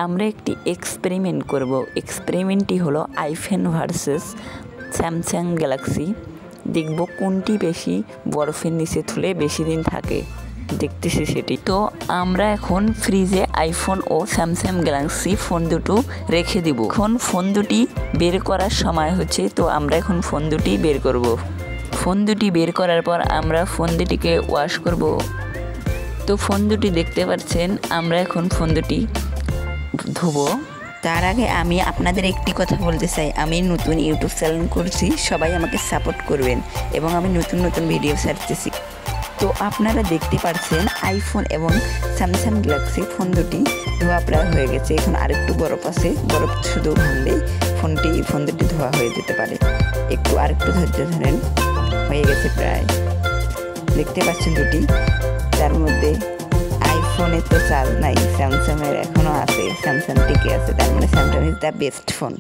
আমরা একটি এক্সপেরিমেন্ট করব। এক্সপেরিমেন্টটি হলো আইফোন ভার্সেস স্যামসাং গ্যালাক্সি। দেখব কোনটি বেশি বরফের নিচে থুলে বেশি দিন থাকে, দেখতেছি সেটি। তো আমরা এখন ফ্রিজে আইফোন ও স্যামসাং গ্যালাক্সি ফোন দুটো রেখে দিব। এখন ফোন দুটি বের করার সময় হচ্ছে, তো আমরা এখন ফোন দুটি বের করব। ফোন দুটি বের করার পর আমরা ফোন দুটিকে ওয়াশ করব। তো ফোন দুটি দেখতে পাচ্ছেন, আমরা এখন ফোন দুটি ধোবো। তার আগে আমি আপনাদের একটি কথা বলতে চাই, আমি নতুন ইউটিউব চ্যানেল করছি, সবাই আমাকে সাপোর্ট করবেন এবং আমি নতুন নতুন ভিডিও ছাড়তেছি। তো আপনারা দেখতে পাচ্ছেন আইফোন এবং স্যামসাং গ্যালাক্সি ফোন দুটি ধোয়া প্রায় হয়ে গেছে। এখন আরেকটু বরফ আছে, বরফ শুধু ভাঙলে ফোন দুটি ধোয়া হয়ে যেতে পারে। আরেকটু ধৈর্য ধরেন, হয়ে গেছে প্রায়। দেখতে পাচ্ছেন দুটি, তার মধ্যে আইফোনের তো চার্জ নাই, স্যামসাংয়ের এখনও আছে, স্যামসাং টিকে আছে, তার মানে Samsung is the best phone.